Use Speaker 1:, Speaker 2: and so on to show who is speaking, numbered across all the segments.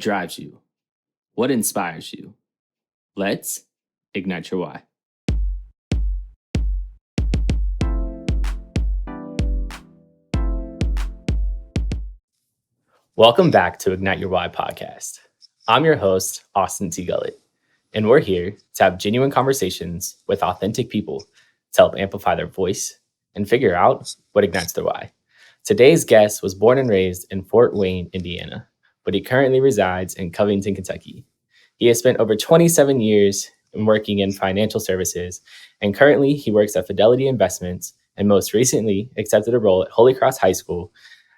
Speaker 1: drives you? What inspires you? Let's ignite your why. Welcome back to Ignite Your Why podcast. I'm your host, Austin T. Gullett, and we're here to have genuine conversations with authentic people to help amplify their voice and figure out what ignites their why. Today's guest was born and raised in Fort Wayne, Indiana, but he currently resides in Covington, Kentucky. He has spent over 27 years working in financial services, and currently he works at Fidelity Investments, and most recently accepted a role at Holy Cross High School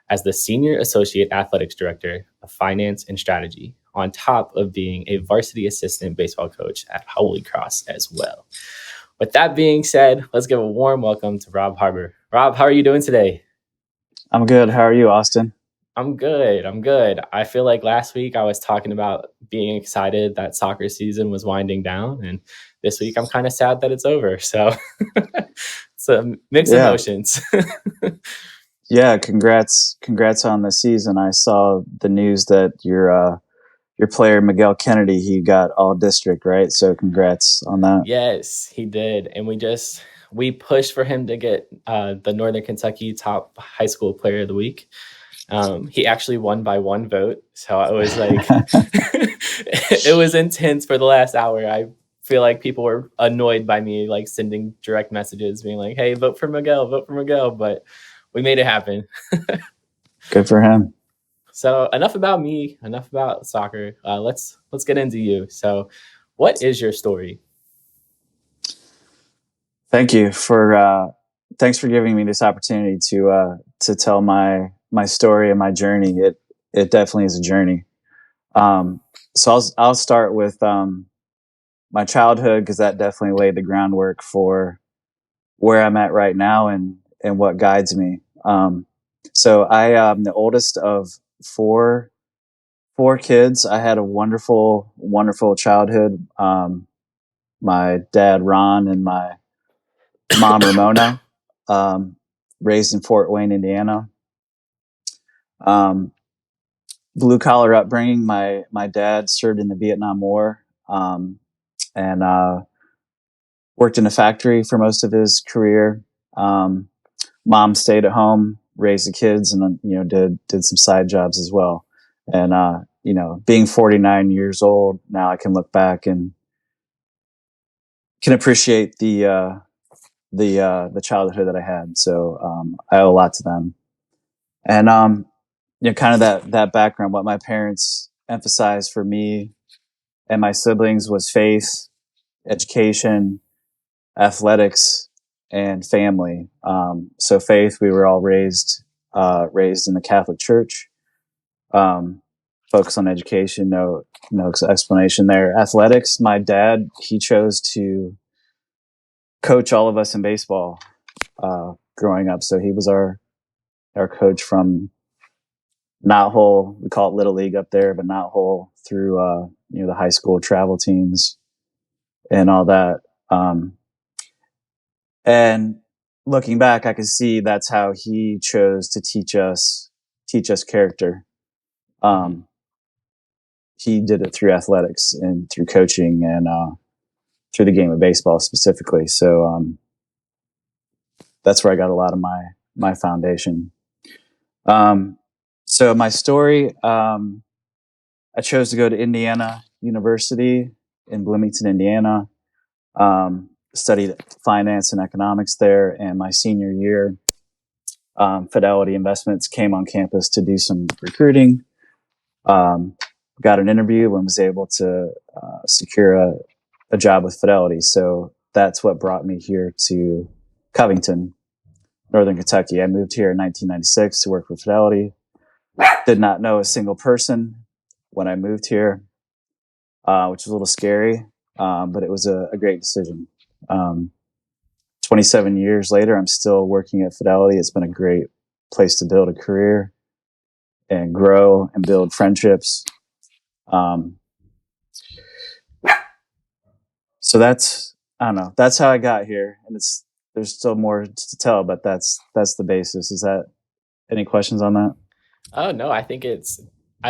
Speaker 1: as the Senior Associate Athletics Director of Finance and Strategy, on top of being a varsity assistant baseball coach at Holy Cross as well. With that being said, let's give a warm welcome to Rob Harber. Rob, how are you doing today?
Speaker 2: I'm good. How are you, Austin?
Speaker 1: I'm good. I feel like last week I was talking about being excited that soccer season was winding down, and this week I'm kind of sad that it's over. So it's a mixed emotions.
Speaker 2: Yeah, congrats on the season. I saw the news that your player Miguel Kennedy, he got all district, right? So congrats on that.
Speaker 1: Yes, he did. And we pushed for him to get the Northern Kentucky top high school player of the week. He actually won by one vote. So I was like, it was intense for the last hour. I feel like people were annoyed by me, like sending direct messages being like, hey, vote for Miguel. But we made it happen.
Speaker 2: Good for him.
Speaker 1: So enough about me, enough about soccer. Let's get into you. So what is your story?
Speaker 2: Thanks for giving me this opportunity to tell my story and my journey. It definitely is a journey. So I'll start with my childhood, because that definitely laid the groundwork for where I'm at right now and what guides me. So I am the oldest of four kids. I had a wonderful childhood. My dad, Ron, and my mom, Ramona, raised in Fort Wayne, Indiana. Blue collar upbringing. My dad served in the Vietnam War, and worked in a factory for most of his career. Mom stayed at home, raised the kids, and did some side jobs as well. And being 49 years old now, I can look back and can appreciate the childhood that I had. So I owe a lot to them. And kind of that background, what my parents emphasized for me and my siblings was faith, education, athletics, and family. So faith, we were all raised in the Catholic Church. Focus on education, no explanation there. Athletics, my dad, he chose to coach all of us in baseball growing up. So he was our coach from Knothole. We call it Little League up there, but Knothole through the high school travel teams and all that. And looking back, I can see that's how he chose to teach us character. He did it through athletics and through coaching and through the game of baseball specifically. So that's where I got a lot of my foundation. So my story, I chose to go to Indiana University in Bloomington, Indiana. Studied finance and economics there, and my senior year, Fidelity Investments came on campus to do some recruiting. Got an interview and was able to secure a job with Fidelity. So that's what brought me here to Covington, Northern Kentucky. I moved here in 1996 to work for Fidelity. Did not know a single person when I moved here, which was a little scary, but it was a great decision. 27 years later, I'm still working at Fidelity. It's been a great place to build a career and grow and build friendships. So that's how I got here, and there's still more to tell, but that's the basis. Is that any questions on that?
Speaker 1: Oh no, I think it's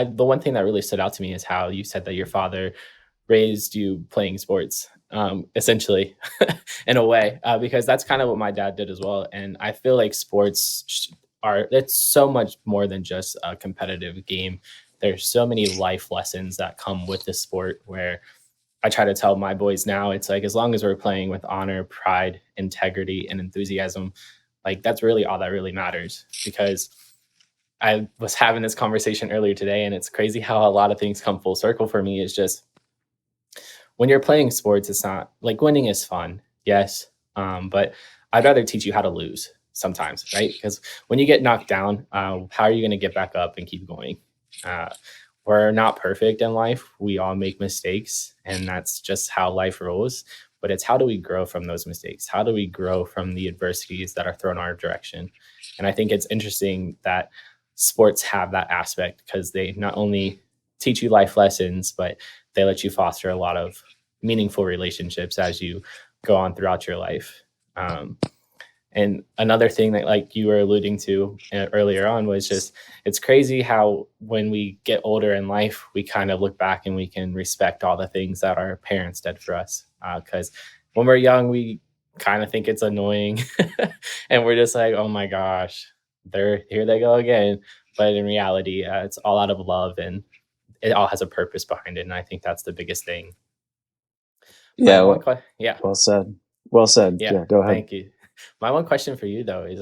Speaker 1: the one thing that really stood out to me is how you said that your father raised you playing sports, essentially, in a way, because that's kind of what my dad did as well. And I feel like it's so much more than just a competitive game. There's so many life lessons that come with the sport where I try to tell my boys now, it's like as long as we're playing with honor, pride, integrity, and enthusiasm, like that's really all that really matters. Because I was having this conversation earlier today, and it's crazy how a lot of things come full circle for me. Is just when you're playing sports, it's not like winning is fun, yes, but I'd rather teach you how to lose sometimes, right? Because when you get knocked down, how are you going to get back up and keep going? Uh, we're not perfect in life. We all make mistakes, and that's just how life rolls. But it's how do we grow from those mistakes? How do we grow from the adversities that are thrown our direction? And I think it's interesting that sports have that aspect because they not only teach you life lessons, but they let you foster a lot of meaningful relationships as you go on throughout your life. Um, and another thing that, like you were alluding to earlier on, was just it's crazy how when we get older in life, we kind of look back and we can respect all the things that our parents did for us. Because when we're young, we kind of think it's annoying, and we're just like, "Oh my gosh, they're here they go again." But in reality, it's all out of love, and it all has a purpose behind it. And I think that's the biggest thing. My
Speaker 2: Yeah,
Speaker 1: one question, yeah,
Speaker 2: well said. Well said.
Speaker 1: yeah,
Speaker 2: Yeah, go ahead.
Speaker 1: thank you. My one question for you though is,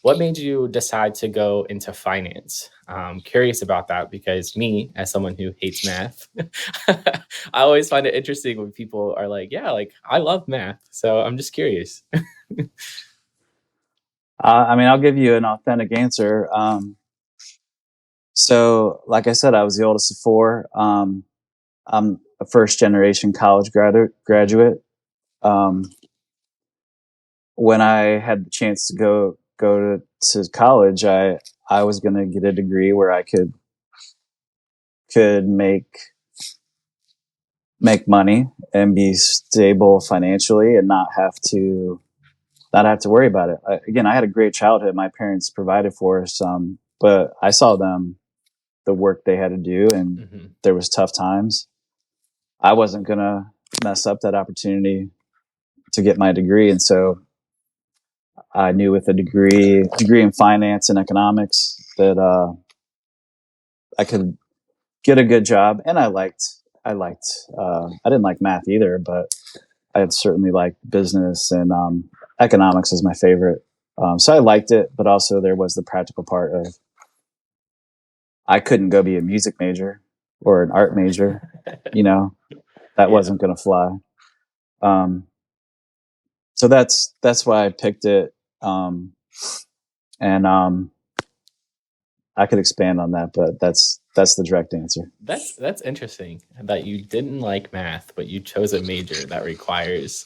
Speaker 1: what made you decide to go into finance? I'm curious about that because me, as someone who hates math, I always find it interesting when people are like, "Yeah, like I love math." So I'm just curious.
Speaker 2: I mean, I'll give you an authentic answer. So, like I said, I was the oldest of four. I'm a first generation college graduate. Um, when I had the chance to go to college, I was going to get a degree where I could make money and be stable financially and not have to worry about it. Again, I had a great childhood. My parents provided for us, but I saw the work they had to do, and
Speaker 1: Hmm.
Speaker 2: there was tough times. I wasn't gonna mess up that opportunity to get my degree, and so I knew with a degree in finance and economics that I could get a good job. And I didn't like math either, but I had certainly liked business, and economics is my favorite. So I liked it, but also there was the practical part of I couldn't go be a music major or an art major. You know, that
Speaker 1: Yeah,
Speaker 2: wasn't going to fly. Um, so that's why I picked it. Um, and I could expand on that, but that's the direct answer.
Speaker 1: that's interesting that you didn't like math, but you chose a major that requires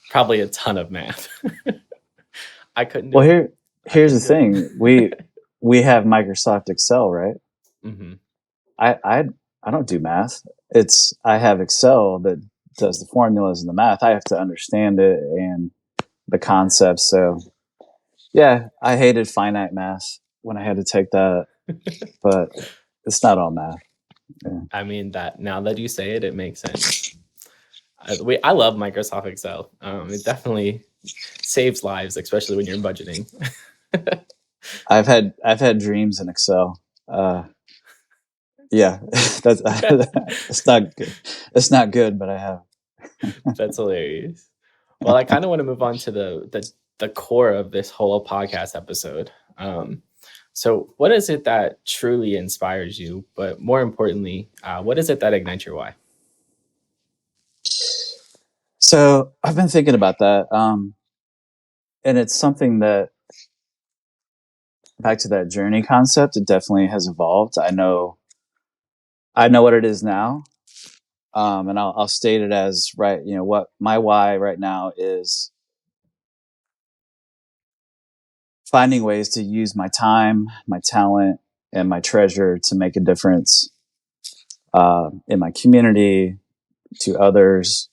Speaker 1: probably a ton of math. I couldn't do
Speaker 2: Well,
Speaker 1: it. I
Speaker 2: here's the
Speaker 1: couldn't do
Speaker 2: thing:
Speaker 1: it.
Speaker 2: we have Microsoft Excel, right?
Speaker 1: Hmm.
Speaker 2: I I I don't do math. It's I have Excel that does the formulas and the math. I have to understand it and the concepts. So yeah, I hated finite math when I had to take that, but it's not all math. Yeah.
Speaker 1: I mean that now that you say it, it makes sense. I love Microsoft Excel. It definitely saves lives, especially when you're budgeting.
Speaker 2: I've had dreams in Excel. Yeah, that's it's not good. It's not good, but I have.
Speaker 1: That's hilarious. Well, I kind of want to move on to the core of this whole podcast episode. So, what is it that truly inspires you? But more importantly, what is it that ignites your why?
Speaker 2: So I've been thinking about that, and it's something that back to that journey concept. It definitely has evolved. I know what it is now, and I'll state it as right. You know what my why right now is finding ways to use my time, my talent, and my treasure to make a difference in my community, to others.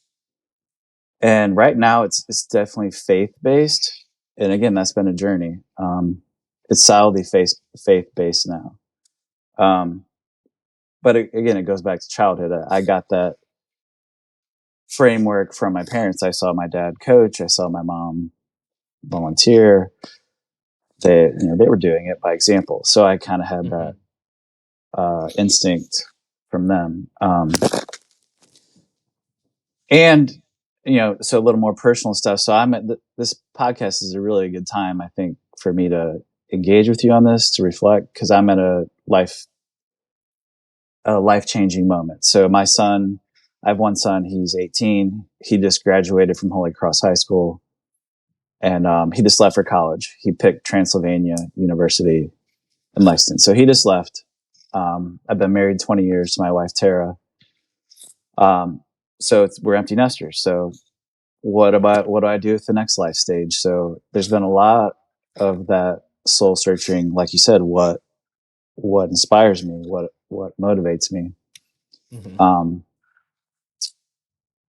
Speaker 2: And right now, it's definitely faith based. And again, that's been a journey. It's solidly faith based now. Um, but again, it goes back to childhood. I got that framework from my parents. I saw my dad coach. I saw my mom volunteer. They were doing it by example. So I kind of had that instinct from them. And so a little more personal stuff. So this podcast is a really good time, I think, for me to engage with you on this, to reflect, because I'm at a life-changing moment. So my son, I have one son, he's 18. He just graduated from Holy Cross High School, and he just left for college. He picked Transylvania University in Lexington. So he just left. I've been married 20 years to my wife, Tara. So we're empty nesters. So what do I do with the next life stage? So there's been a lot of that soul searching, like you said, what inspires me, what motivates me.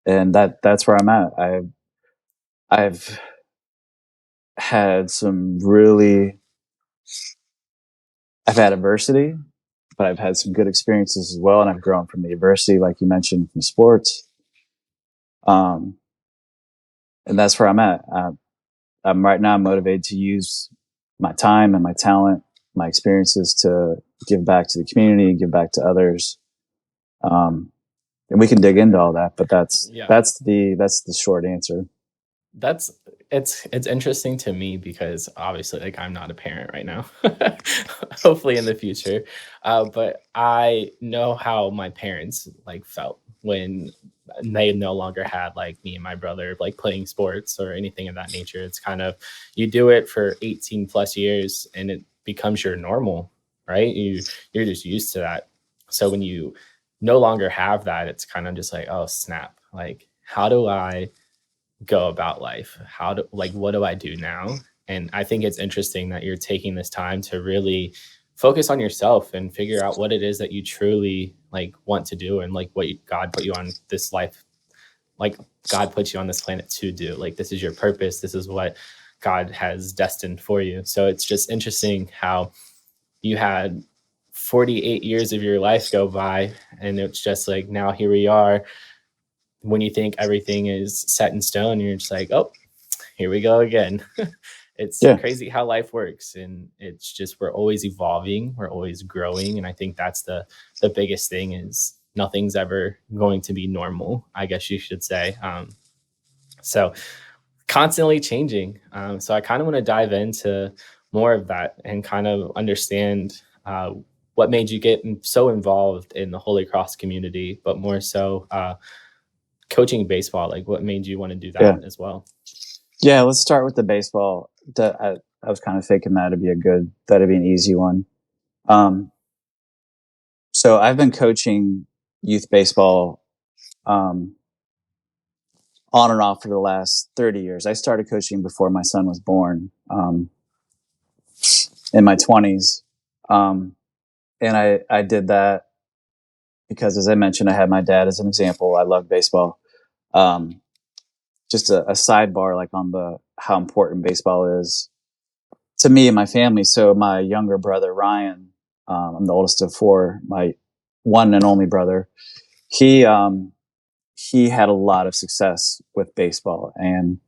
Speaker 2: And that's where I'm at. I've had I've had adversity, but I've had some good experiences as well. And I've grown from the adversity, like you mentioned, from sports. And that's where I'm at. I'm right now motivated to use my time and my talent, my experiences to give back to the community, give back to others. And we can dig into all that, but that's the short answer.
Speaker 1: It's interesting to me because obviously, like, I'm not a parent right now. Hopefully in the future, but I know how my parents like felt when they no longer had like me and my brother like playing sports or anything of that nature. It's kind of, you do it for 18 plus years and it becomes your normal, right? You're just used to that. So when you no longer have that, it's kind of just like, oh snap, like how do I go about life? What do I do now? And I think it's interesting that you're taking this time to really focus on yourself and figure out what it is that you truly like want to do, and like God put you on this life, like God put you on this planet to do. Like, this is your purpose. This is what God has destined for you. So it's just interesting how you had 48 years of your life go by, and it's just like, now here we are. When you think everything is set in stone, you're just like, oh, here we go again. It's crazy how life works. And it's just, we're always evolving. We're always growing. And I think that's the biggest thing, is nothing's ever going to be normal, I guess you should say. So constantly changing. So I kind of want to dive into more of that and kind of understand what made you get so involved in the Holy Cross community, but more so coaching baseball. Like, what made you want to do that as well?
Speaker 2: Yeah, let's start with the baseball. I was kind of thinking that'd be an easy one. So I've been coaching youth baseball on and off for the last 30 years. I started coaching before my son was born, in my 20s. And I did that because, as I mentioned, I had my dad as an example. I love baseball. Just a sidebar, like on how important baseball is to me and my family. So my younger brother, Ryan, I'm the oldest of four, my one and only brother, he had a lot of success with baseball, and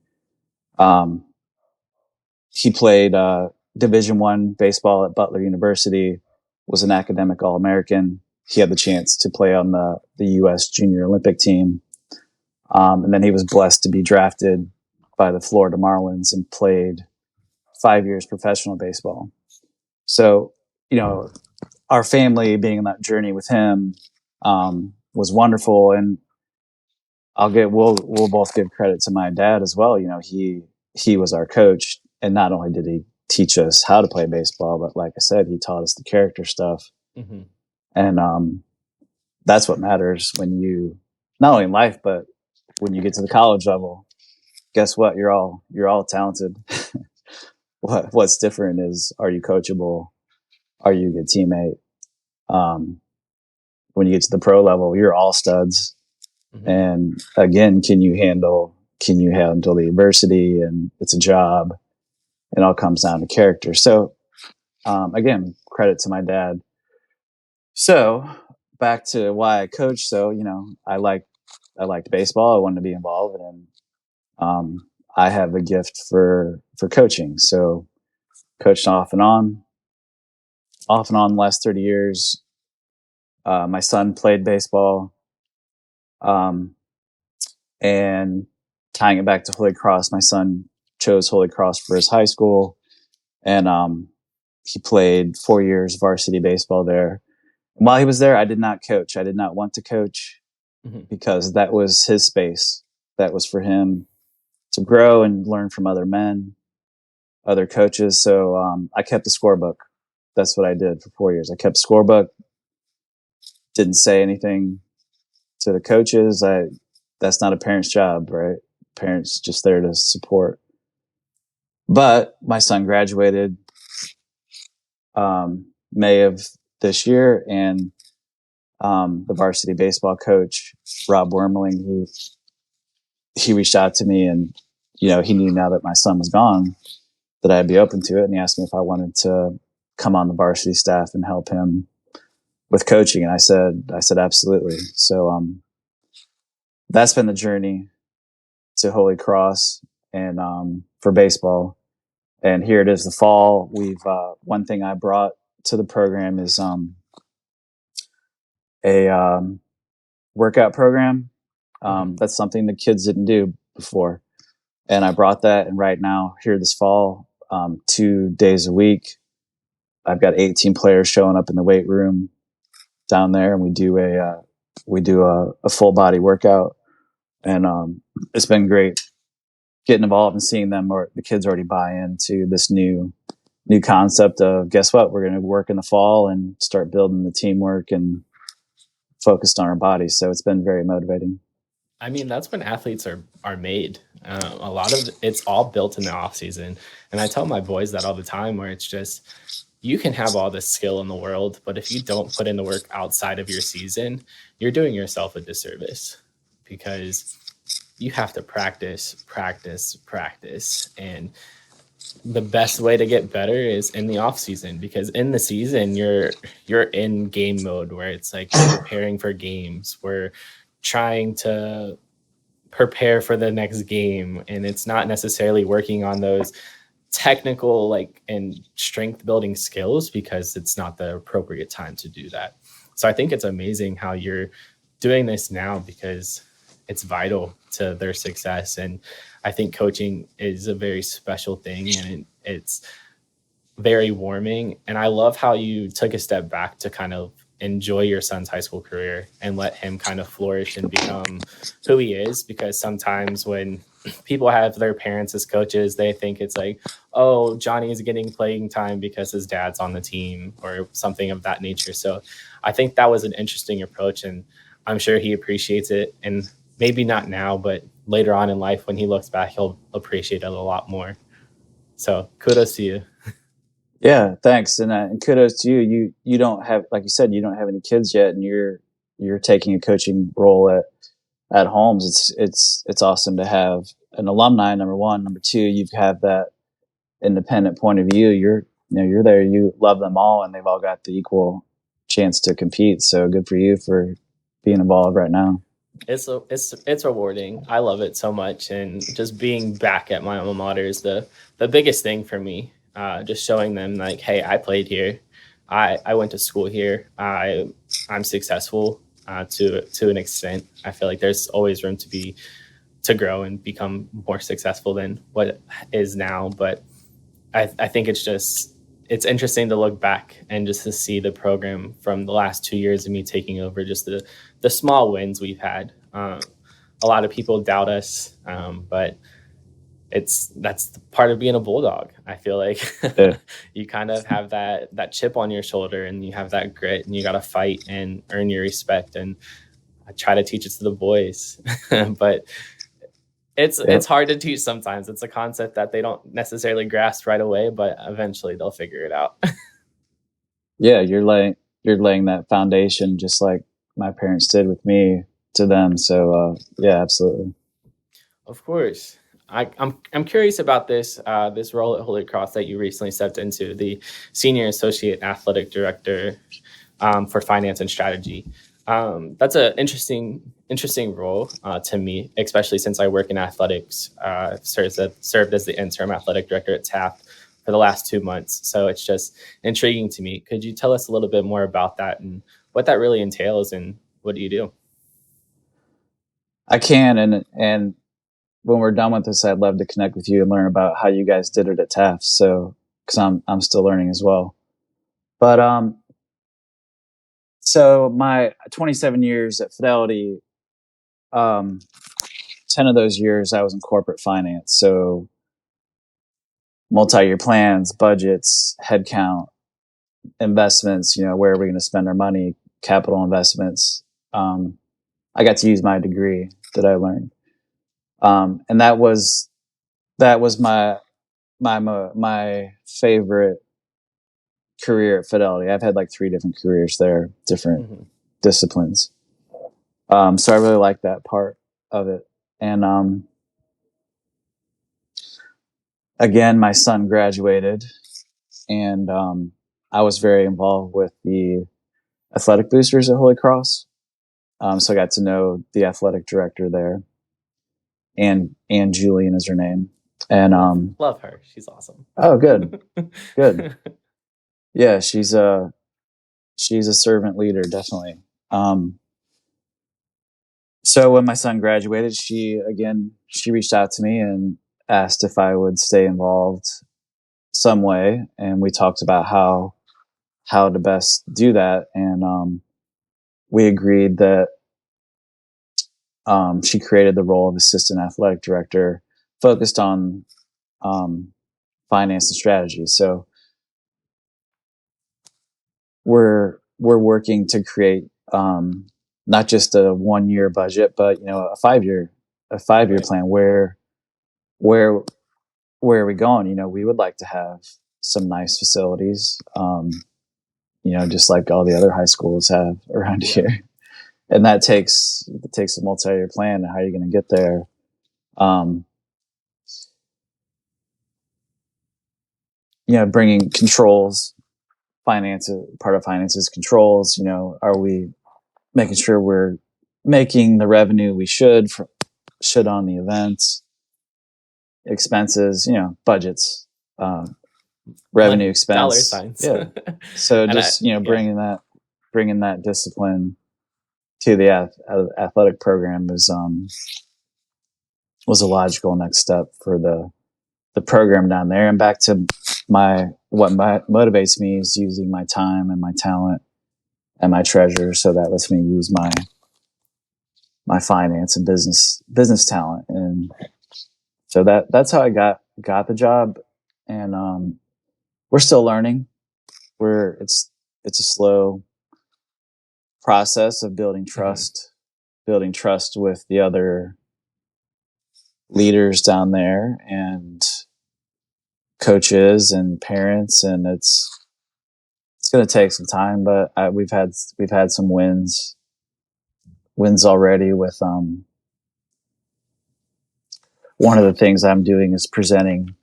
Speaker 2: he played Division I baseball at Butler University, was an academic All-American. He had the chance to play on the U.S. Junior Olympic team. And then he was blessed to be drafted by the Florida Marlins and played 5 years professional baseball. So, our family being on that journey with him was wonderful. And we'll both give credit to my dad as well. He was our coach, and not only did he teach us how to play baseball, but like I said, he taught us the character stuff. Mm-hmm. And that's what matters when you, not only in life, but when you get to the college level. Guess what? You're all talented. What's different is, are you coachable? Are you a good teammate? When you get to the pro level, you're all studs. Mm-hmm. And again, can you handle the adversity? And it's a job. It all comes down to character. So, again, credit to my dad. So back to why I coach. So, I liked baseball. I wanted to be involved, and I have a gift for coaching. So, coached off and on the last 30 years. My son played baseball, um, and tying it back to Holy Cross, my son chose Holy Cross for his high school, and he played 4 years varsity baseball there. And while he was there, I did not coach. I did not want to coach because that was his space. That was for him to grow and learn from other men, other coaches. So I kept the scorebook. That's what I did for 4 years. I kept scorebook, didn't say anything to the coaches. That's not a parent's job, right? Parents just there to support. But my son graduated May of this year, and the varsity baseball coach, Rob Wormling, he reached out to me, and he knew now that my son was gone that I'd be open to it, and he asked me if I wanted to come on the varsity staff and help him with coaching, and I said absolutely. So that's been the journey to Holy Cross and for baseball. And here it is, the fall. We've one thing I brought to the program is a workout program. That's something the kids didn't do before, and I brought that. And right now, here this fall, 2 days a week, I've got 18 players showing up in the weight room down there, and we do a full body workout, and it's been great getting involved and seeing them, or the kids already buy into this new concept of, guess what, we're going to work in the fall and start building the teamwork and focused on our bodies. So it's been very motivating.
Speaker 1: I mean, that's when athletes are made. A lot of it's all built in the off season, and I tell my boys that all the time. Where it's just, you can have all the skill in the world, but if you don't put in the work outside of your season, you're doing yourself a disservice, because you have to practice, and the best way to get better is in the off season, because in the season you're in game mode, where it's like you're preparing for games, we're trying to prepare for the next game, and it's not necessarily working on those technical and strength building skills, because it's not the appropriate time to do that. So I think it's amazing how you're doing this now, because it's vital to their success. And I think coaching is a very special thing, and it's very warming. And I love how you took a step back to kind of enjoy your son's high school career and let him kind of flourish and become who he is. Because sometimes when people have their parents as coaches, they think it's like, oh, Johnny is getting playing time because his dad's on the team or something of that nature. So I think that was an interesting approach, and I'm sure he appreciates it. And maybe not now, but later on in life, when he looks back, he'll appreciate it a lot more. So kudos to you.
Speaker 2: Yeah, thanks, and kudos to you. You don't have, like you said, you don't have any kids yet, and you're taking a coaching role at Holmes. It's awesome to have an alumni. Number one, number two, you have that independent point of view. You're there. You love them all, and they've all got the equal chance to compete. So good for you for being involved right now.
Speaker 1: It's rewarding. I love it so much, and just being back at my alma mater is the biggest thing for me. Just showing them like, hey, I played here, I went to school here, I'm successful to an extent. I feel like there's always room to grow and become more successful than what it is now. But I think it's interesting to look back and just to see the program from the last 2 years of me taking over, just the small wins we've had. A lot of people doubt us, but that's the part of being a Bulldog. I feel like
Speaker 2: Yeah.
Speaker 1: you kind of have that chip on your shoulder, and you have that grit, and you got to fight and earn your respect. And I try to teach it to the boys, but it's hard to teach sometimes. It's a concept that they don't necessarily grasp right away, but eventually they'll figure it out.
Speaker 2: Yeah, you're laying that foundation, just like my parents did with me, to them. So yeah, absolutely.
Speaker 1: Of course. I'm curious about this role at Holy Cross that you recently stepped into, the Senior Associate Athletic Director for Finance and Strategy. That's an interesting role to me, especially since I work in athletics. Served as the interim athletic director at Taft for the last 2 months, so it's just intriguing to me. Could you tell us a little bit more about that and what that really entails, and what do you do?
Speaker 2: I can, and when we're done with this, I'd love to connect with you and learn about how you guys did it at Taft. So, because I'm still learning as well. But so my 27 years at Fidelity, 10 of those years I was in corporate finance. So multi-year plans, budgets, headcount, investments, where are we going to spend our money, capital investments. I got to use my degree that I learned. And that was my favorite career at Fidelity. I've had like 3 different careers there, different disciplines. So I really like that part of it. And again, my son graduated, and I was very involved with the athletic boosters at Holy Cross. So I got to know the athletic director there, and Julian is her name. And
Speaker 1: Love her. She's awesome.
Speaker 2: Oh, good. Yeah, she's a servant leader, definitely. So when my son graduated, she reached out to me and asked if I would stay involved some way, and we talked about how to best do that, and we agreed that she created the role of assistant athletic director, focused on finance and strategy. So we're working to create not just a 1-year budget, but a 5-year
Speaker 1: Right.
Speaker 2: plan. Where are we going? We would like to have some nice facilities, just like all the other high schools have around here. And that takes a multi-year plan. How are you going to get there? Bringing controls, finances, part of finances, controls. Are we making sure we're making the revenue we should on the events, expenses, budgets, revenue,
Speaker 1: Money, dollar
Speaker 2: expense.
Speaker 1: signs.
Speaker 2: Yeah. So
Speaker 1: And
Speaker 2: just, bringing that discipline to the athletic program was a logical next step for the program down there. And back to what motivates me is using my time and my talent and my treasure. So that lets me use my finance and business talent. And so that's how I got the job. And we're still learning. It's a slow process of building trust with the other leaders down there and coaches and parents, and it's going to take some time, but we've had some wins already with one of the things I'm doing is presenting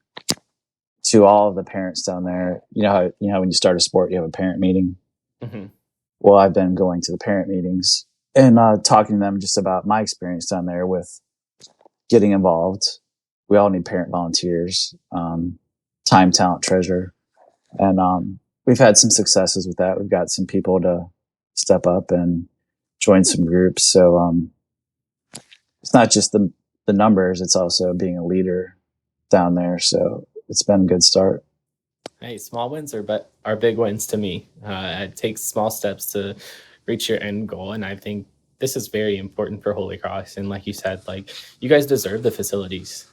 Speaker 2: to all of the parents down there. How when you start a sport, you have a parent meeting. Well, I've been going to the parent meetings and talking to them just about my experience down there with getting involved. We all need parent volunteers, time, talent, treasure. And we've had some successes with that. We've got some people to step up and join some groups. So it's not just the numbers, it's also being a leader down there. So it's been a good start.
Speaker 1: Hey, small wins are big wins to me. It takes small steps to reach your end goal, and I think this is very important for Holy Cross. And like you said, like you guys deserve the facilities.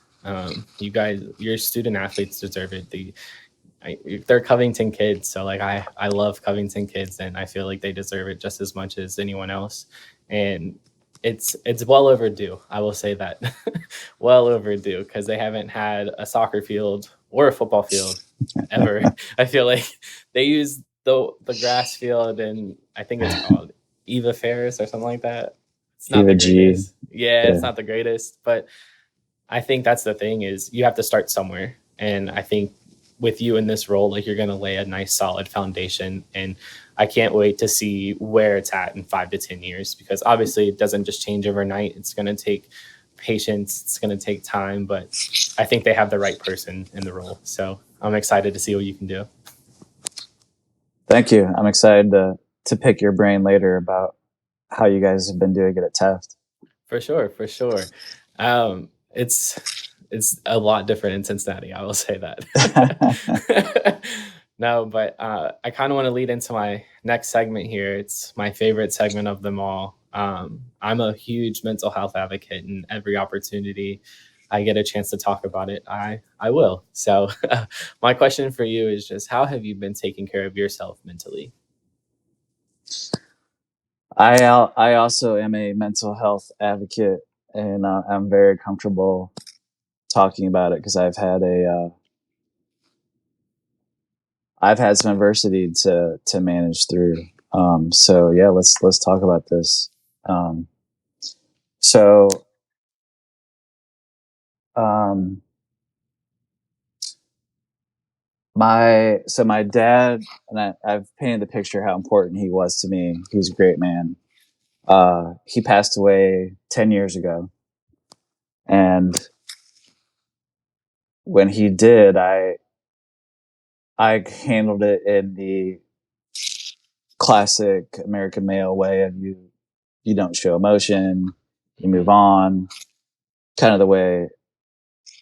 Speaker 1: Your student athletes deserve it. They're Covington kids, so like I love Covington kids, and I feel like they deserve it just as much as anyone else. And it's well overdue. I will say that, well overdue, because they haven't had a soccer field or a football field ever. I feel like they use the grass field, and I think it's called Eva Ferris or something like that. It's not
Speaker 2: Eva
Speaker 1: the
Speaker 2: G.
Speaker 1: greatest. Yeah, it's not the greatest, but I think that's the thing is you have to start somewhere. And I think with you in this role, like you're going to lay a nice solid foundation. And I can't wait to see where it's at in 5 to 10 years, because obviously it doesn't just change overnight. It's going to take patience, it's going to take time, but I think they have the right person in the role. So I'm excited to see what you can do.
Speaker 2: Thank you. I'm excited to pick your brain later about how you guys have been doing it at Taft.
Speaker 1: For sure, for sure. It's a lot different in Cincinnati, I will say that. No, but I kind of want to lead into my next segment here. It's my favorite segment of them all. I'm a huge mental health advocate, and every opportunity I get a chance to talk about it, I will. So, my question for you is just, how have you been taking care of yourself mentally?
Speaker 2: I also am a mental health advocate, and I'm very comfortable talking about it because I've had some adversity to manage through. So yeah, let's talk about this. Um, so um, my dad, and I've painted the picture how important he was to me. He was a great man. He passed away 10 years ago, and when he did, I handled it in the classic American male way of you don't show emotion, you move on, kind of the way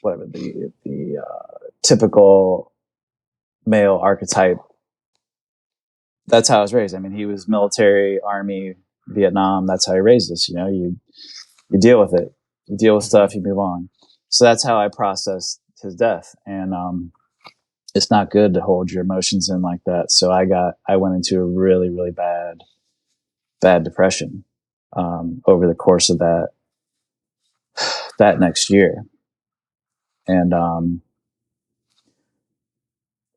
Speaker 2: whatever the typical male archetype. That's how I was raised. I mean, he was military, army, Vietnam. That's how he raised us. You know, you deal with it, you deal with stuff, you move on. So that's how I processed his death, and it's not good to hold your emotions in like that. So I went into a really really bad depression over the course of that next year, and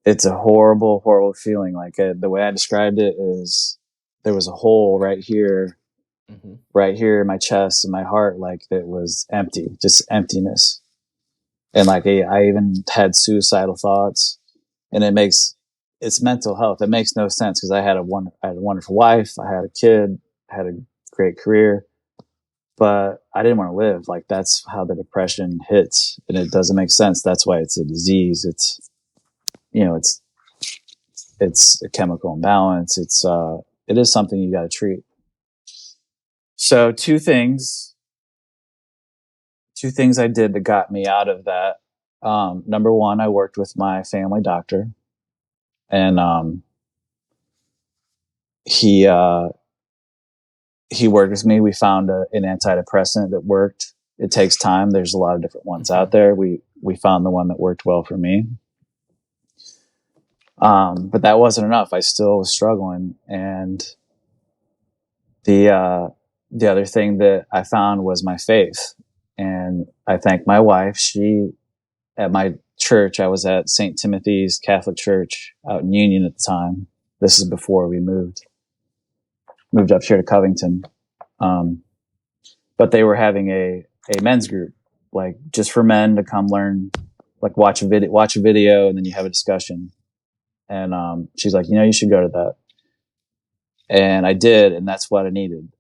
Speaker 2: it's a horrible feeling. Like the way I described it is there was a hole right here in my chest and my heart, like it was empty, just emptiness. And like I even had suicidal thoughts, and it's mental health. It makes no sense because I had a wonderful wife, I had a kid, I had a great career, but I didn't want to live. Like that's how the depression hits, and it doesn't make sense. That's why it's a disease. It's it's a chemical imbalance. It is something you got to treat. So two things I did that got me out of that. Number one, I worked with my family doctor, and he he worked with me. We found an antidepressant that worked. It takes time. There's a lot of different ones out there. We found the one that worked well for me. But that wasn't enough. I still was struggling, and the other thing that I found was my faith. And I thank my wife. She, at my church, I was at St. Timothy's Catholic Church out in Union at the time. This is before we moved up here to Covington. But they were having a men's group, like just for men to come learn, like watch a video, and then you have a discussion. And she's like, you should go to that. And I did, and that's what I needed.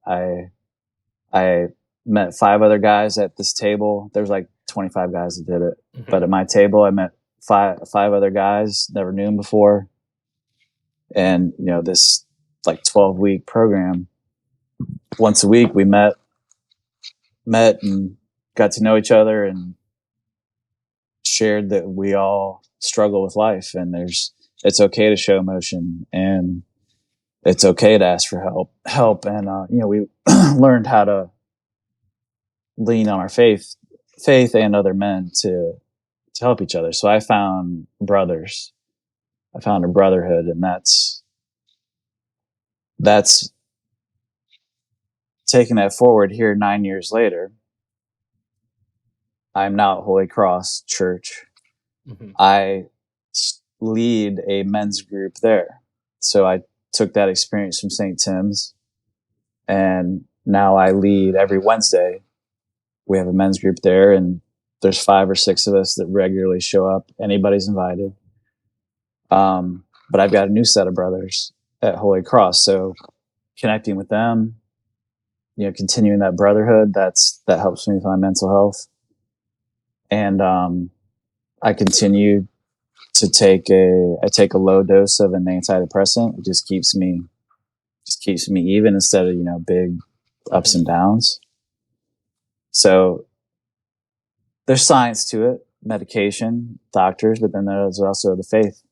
Speaker 2: I met 5 other guys at this table. There's like 25 guys that did it, but at my table, I met five other guys, never knew them before. And this like 12-week program, once a week we met and got to know each other and shared that we all struggle with life, and it's okay to show emotion, and it's okay to ask for help. And we learned how to lean on our faith and other men to help each other. So I found brothers. I found a brotherhood, and that's taking that forward here 9 years later. I'm now at Holy Cross Church. I lead a men's group there. So I took that experience from St. Tim's, and now I lead every Wednesday. We have a men's group there, and there's 5 or 6 of us that regularly show up. Anybody's invited. But I've got a new set of brothers, Holy Cross. So connecting with them, continuing that brotherhood, that helps me with my mental health. And I continue to take a low dose of an antidepressant. It just keeps me even instead of big ups and downs. So there's science to it, medication, doctors, but then there's also the faith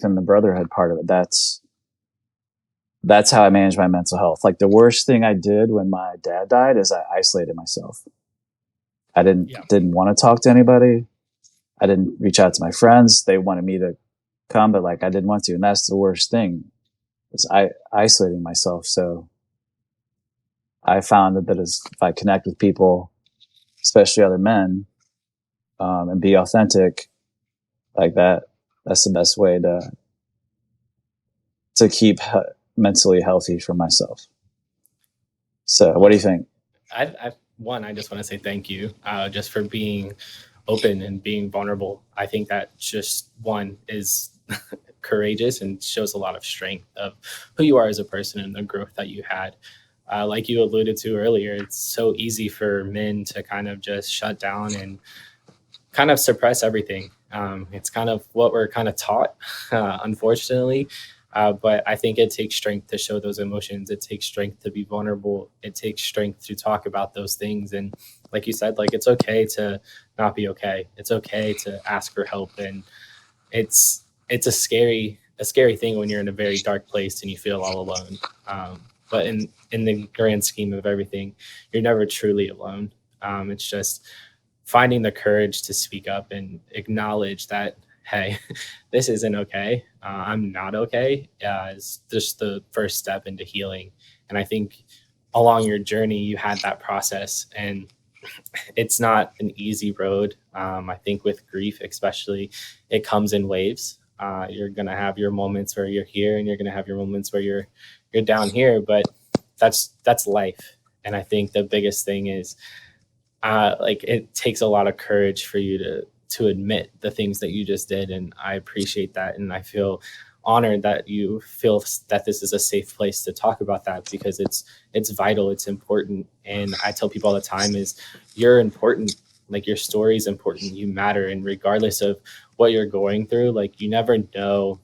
Speaker 2: and the brotherhood part of it. That's how I manage my mental health. Like the worst thing I did when my dad died is I isolated myself. I didn't want to talk to anybody. I didn't reach out to my friends. They wanted me to come, but I didn't want to. And that's the worst thing, is isolating myself. So I found that if I connect with people, especially other men, and be authentic like that, that's the best way to keep mentally healthy for myself. So what do you think?
Speaker 1: I just want to say thank you, just for being open and being vulnerable. I think that just is courageous and shows a lot of strength of who you are as a person and the growth that you had. Like you alluded to earlier, it's so easy for men to kind of just shut down and kind of suppress everything. It's kind of what we're kind of taught, unfortunately. But I think it takes strength to show those emotions. It takes strength to be vulnerable. It takes strength to talk about those things. And like you said, it's okay to not be okay. It's okay to ask for help. And it's a scary thing when you're in a very dark place and you feel all alone. But in the grand scheme of everything, you're never truly alone. It's just finding the courage to speak up and acknowledge that, hey, this isn't okay. I'm not okay. Is just the first step into healing. And I think along your journey, you had that process, and it's not an easy road. I think with grief, especially, it comes in waves. You're going to have your moments where you're here, and you're going to have your moments where you're down here, but that's life. And I think the biggest thing is, it takes a lot of courage for you to admit the things that you just did. And I appreciate that. And I feel honored that you feel that this is a safe place to talk about that, because it's vital. It's important. And I tell people all the time is you're important. Your story is important. You matter. And regardless of what you're going through, you never know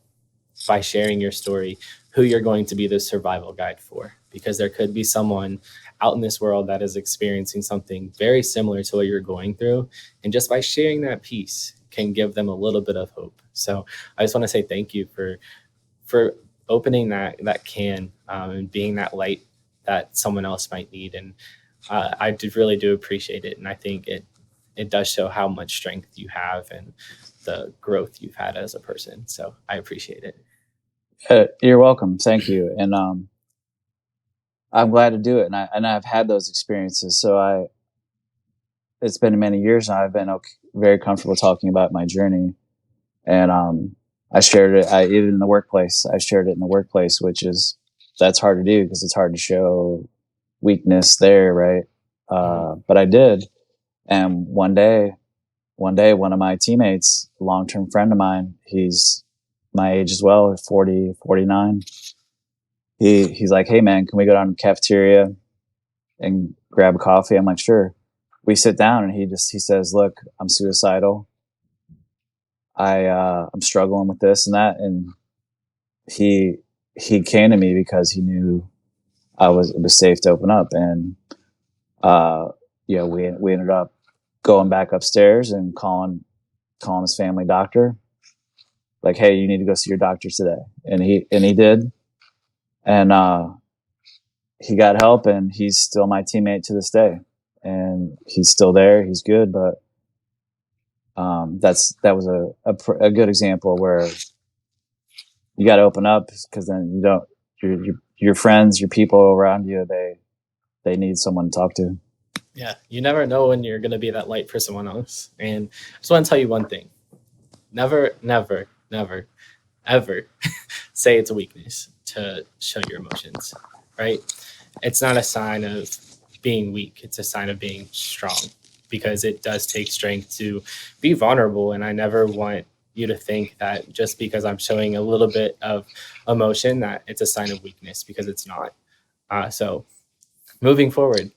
Speaker 1: by sharing your story who you're going to be the survival guide for, because there could be someone out in this world that is experiencing something very similar to what you're going through. And just by sharing that piece can give them a little bit of hope. So I just want to say thank you for opening that can, and being that light that someone else might need. And I really do appreciate it. And I think it does show how much strength you have and the growth you've had as a person. So I appreciate it.
Speaker 2: You're welcome. Thank you. And I'm glad to do it. And I've had those experiences. So it's been many years now. I've been very comfortable talking about my journey. And I shared it even in the workplace. I shared it in the workplace, that's hard to do because it's hard to show weakness there, right? But I did. And one day, one of my teammates, a long-term friend of mine, he's my age as well, 40, 49. He's like, "Hey man, can we go down to the cafeteria and grab a coffee?" I'm like, "Sure." We sit down and he says, "Look, I'm suicidal. I'm struggling with this and that." And he came to me because he knew it was safe to open up. And we ended up going back upstairs and calling his family doctor, like, "Hey, you need to go see your doctor today." And he did. And he got help, and he's still my teammate to this day. And he's still there. He's good. But that was a good example where you got to open up, because then you don't, your friends, your people around you, they need someone to talk to.
Speaker 1: Yeah. You never know when you're going to be that light for someone else. And I just want to tell you one thing. Never, never, never, ever say it's a weakness to show your emotions, right? It's not a sign of being weak. It's a sign of being strong, because it does take strength to be vulnerable. And I never want you to think that just because I'm showing a little bit of emotion that it's a sign of weakness, because it's not. So moving forward,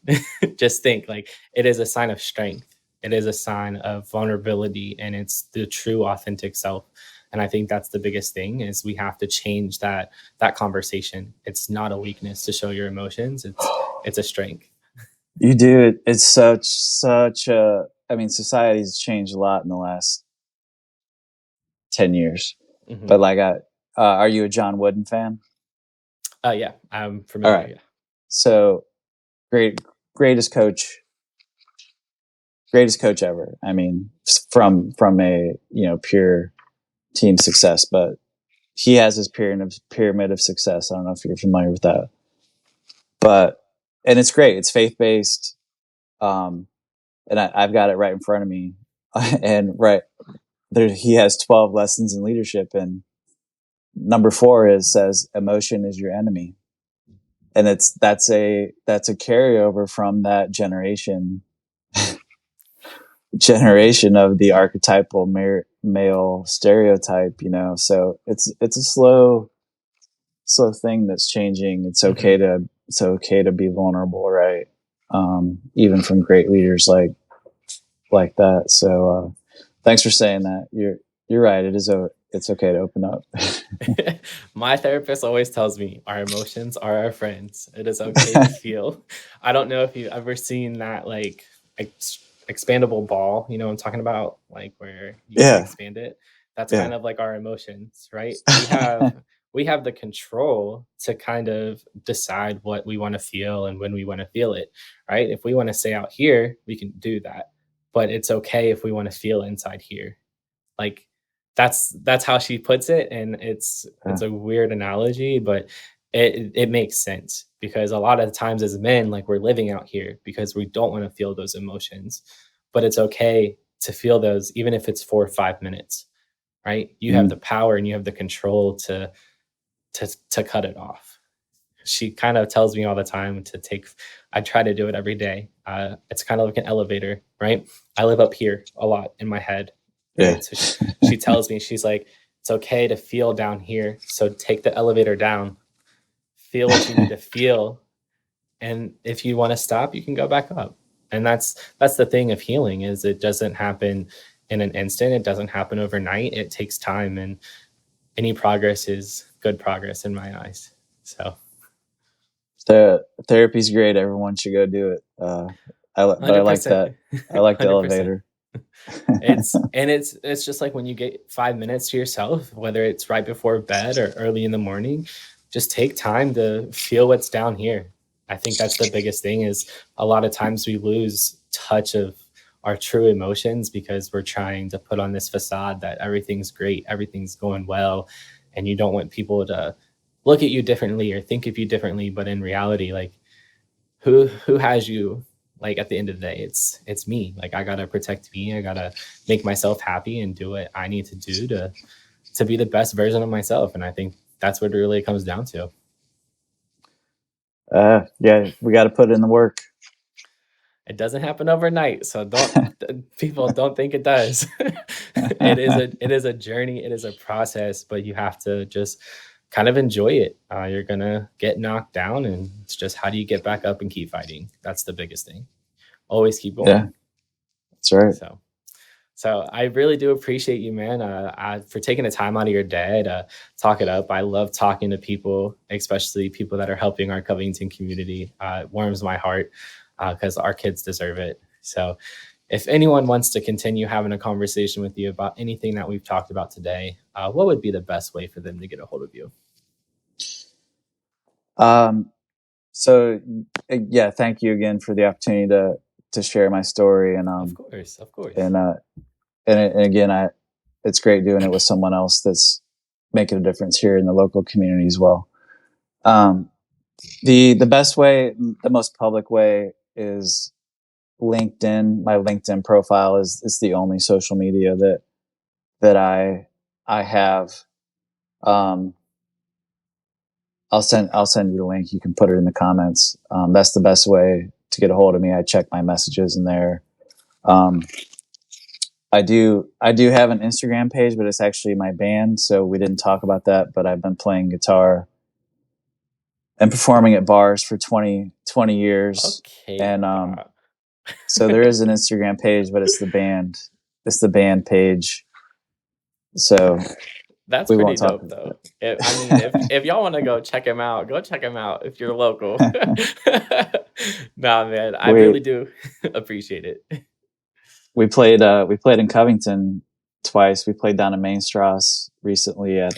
Speaker 1: just think like it is a sign of strength. It is a sign of vulnerability, and it's the true authentic self. And I think that's the biggest thing, is we have to change that conversation. It's not a weakness to show your emotions. It's a strength.
Speaker 2: You do it. It's such a, I mean, society's changed a lot in the last 10 years, but
Speaker 1: Mm-hmm.
Speaker 2: like, are you a John Wooden fan?
Speaker 1: Yeah, I'm
Speaker 2: All
Speaker 1: familiar.
Speaker 2: right.
Speaker 1: Yeah.
Speaker 2: So greatest coach, greatest coach ever. I mean, from a, pure team success, but he has his pyramid of success. I don't know if you're familiar with that, but, and it's great. It's faith-based. Um, and I've got it right in front of me. And right there, he has 12 lessons in leadership. And number 4 says emotion is your enemy. And that's a carryover from that generation of the archetypal male stereotype, so it's a slow thing that's changing.
Speaker 1: Mm-hmm.
Speaker 2: It's okay to be vulnerable, right? Even from great leaders like that. So thanks for saying that. You're right. It's okay to open up.
Speaker 1: My therapist always tells me our emotions are our friends. It is okay to feel. I don't know if you've ever seen that like expandable ball. You know what I'm talking about? Like where you can
Speaker 2: Yeah,
Speaker 1: expand it. That's
Speaker 2: yeah.
Speaker 1: kind of like our emotions, right? We have the control to kind of decide what we want to feel and when we want to feel it, right? If we want to stay out here, we can do that. But it's okay if we want to feel inside here. Like that's how she puts it, and it's
Speaker 2: Yeah.
Speaker 1: a weird analogy, but it makes sense, because a lot of times as men, like, we're living out here because we don't want to feel those emotions, but it's okay to feel those even if it's for 5 minutes, right? You have the
Speaker 2: Mhm.
Speaker 1: power and you have the control to cut it off. She kind of tells me all the time to take. I try to do it every day. It's kind of like an elevator, right? I live up here a lot in my head,
Speaker 2: Yeah.
Speaker 1: right? So she tells me, she's like, it's okay to feel down here. So take the elevator down, feel what you need to feel. And if you want to stop, you can go back up. And that's the thing of healing, is it doesn't happen in an instant. It doesn't happen overnight. It takes time, and any progress is good progress in my eyes. So
Speaker 2: Therapy's great. Everyone should go do it. But I like
Speaker 1: 100%.
Speaker 2: that. I like the
Speaker 1: 100%.
Speaker 2: elevator.
Speaker 1: It's just like when you get 5 minutes to yourself, whether it's right before bed or early in the morning, just take time to feel what's down here. I think that's the biggest thing, is a lot of times we lose touch of our true emotions because we're trying to put on this facade that everything's great, everything's going well, and you don't want people to look at you differently or think of you differently. But in reality, like, who has you? Like, at the end of the day, it's me. Like, I gotta protect me. I gotta make myself happy and do what I need to do to be the best version of myself. And I think that's what it really comes down to.
Speaker 2: Yeah, we got to put in the work.
Speaker 1: It doesn't happen overnight, so don't people don't think it does. It is a journey. It is a process, but you have to just kind of enjoy it. You're gonna get knocked down, and it's just, how do you get back up and keep fighting? That's the biggest thing. Always keep
Speaker 2: Yeah,
Speaker 1: going.
Speaker 2: that's right.
Speaker 1: So I really do appreciate you, man, for taking the time out of your day to talk it up. I love talking to people, especially people that are helping our Covington community. It warms my heart, because our kids deserve it. So if anyone wants to continue having a conversation with you about anything that we've talked about today, what would be the best way for them to get a hold of you?
Speaker 2: Um, so yeah, thank you again for the opportunity to share my story, and
Speaker 1: Of course, of course.
Speaker 2: and uh and again, it's great doing it with someone else that's making a difference here in the local community as well. Um, the best way, the most public way, is LinkedIn. My LinkedIn profile is the only social media that I have. Um, I'll send you the link. You can put it in the comments. That's the best way to get a hold of me. I check my messages in there. Um, I do have an Instagram page, but it's actually my band, so we didn't talk about that. But I've been playing guitar and performing at bars for 20 years.
Speaker 1: Okay,
Speaker 2: And
Speaker 1: Bob.
Speaker 2: so there is an Instagram page, but it's the band. It's the band page. So
Speaker 1: That's
Speaker 2: we
Speaker 1: pretty
Speaker 2: won't talk
Speaker 1: dope,
Speaker 2: about
Speaker 1: though. I mean, if y'all want to go check him out, go check him out if you're local. Nah, man, I
Speaker 2: we
Speaker 1: really do appreciate it.
Speaker 2: we played in Covington twice. We played down in Mainstrasse recently at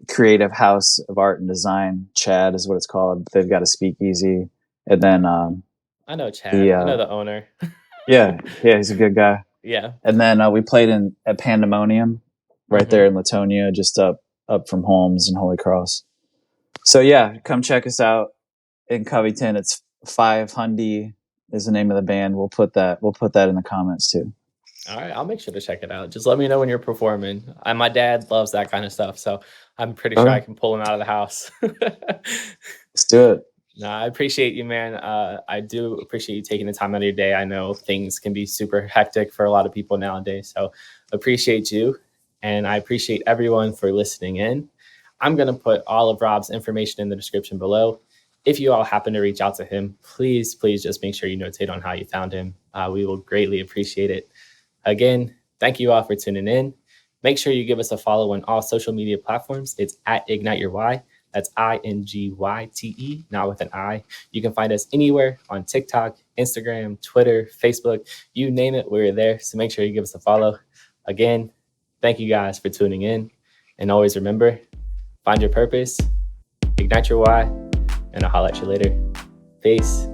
Speaker 2: Creative House of Art and Design. Chad is what it's called. They've got a speakeasy, and then
Speaker 1: I know Chad.
Speaker 2: the
Speaker 1: I know the owner.
Speaker 2: yeah, he's a good guy.
Speaker 1: Yeah.
Speaker 2: And then we played at Pandemonium, right there in Latonia, just up from Holmes and Holy Cross. So yeah, come check us out in Covington. It's 500 is the name of the band. We'll put that in the comments too.
Speaker 1: All right, I'll make sure to check it out. Just let me know when you're performing. My dad loves that kind of stuff, so I'm pretty sure I
Speaker 2: Okay,
Speaker 1: can pull him out of the house.
Speaker 2: let's do it.
Speaker 1: No, I appreciate you, man. I do appreciate you taking the time out of your day. I know things can be super hectic for a lot of people nowadays, so appreciate you, and I appreciate everyone for listening in. I'm going to put all of Rob's information in the description below. If you all happen to reach out to him, please just make sure you notate on how you found him. We will greatly appreciate it. Again, thank you all for tuning in. Make sure you give us a follow on all social media platforms. It's at Ignite Your Why. That's INGYTE, not with an I. You can find us anywhere on TikTok, Instagram, Twitter, Facebook, you name it, we're there. So make sure you give us a follow. Again, thank you guys for tuning in. And always remember, find your purpose, ignite your why, and I'll holler at you later. Peace.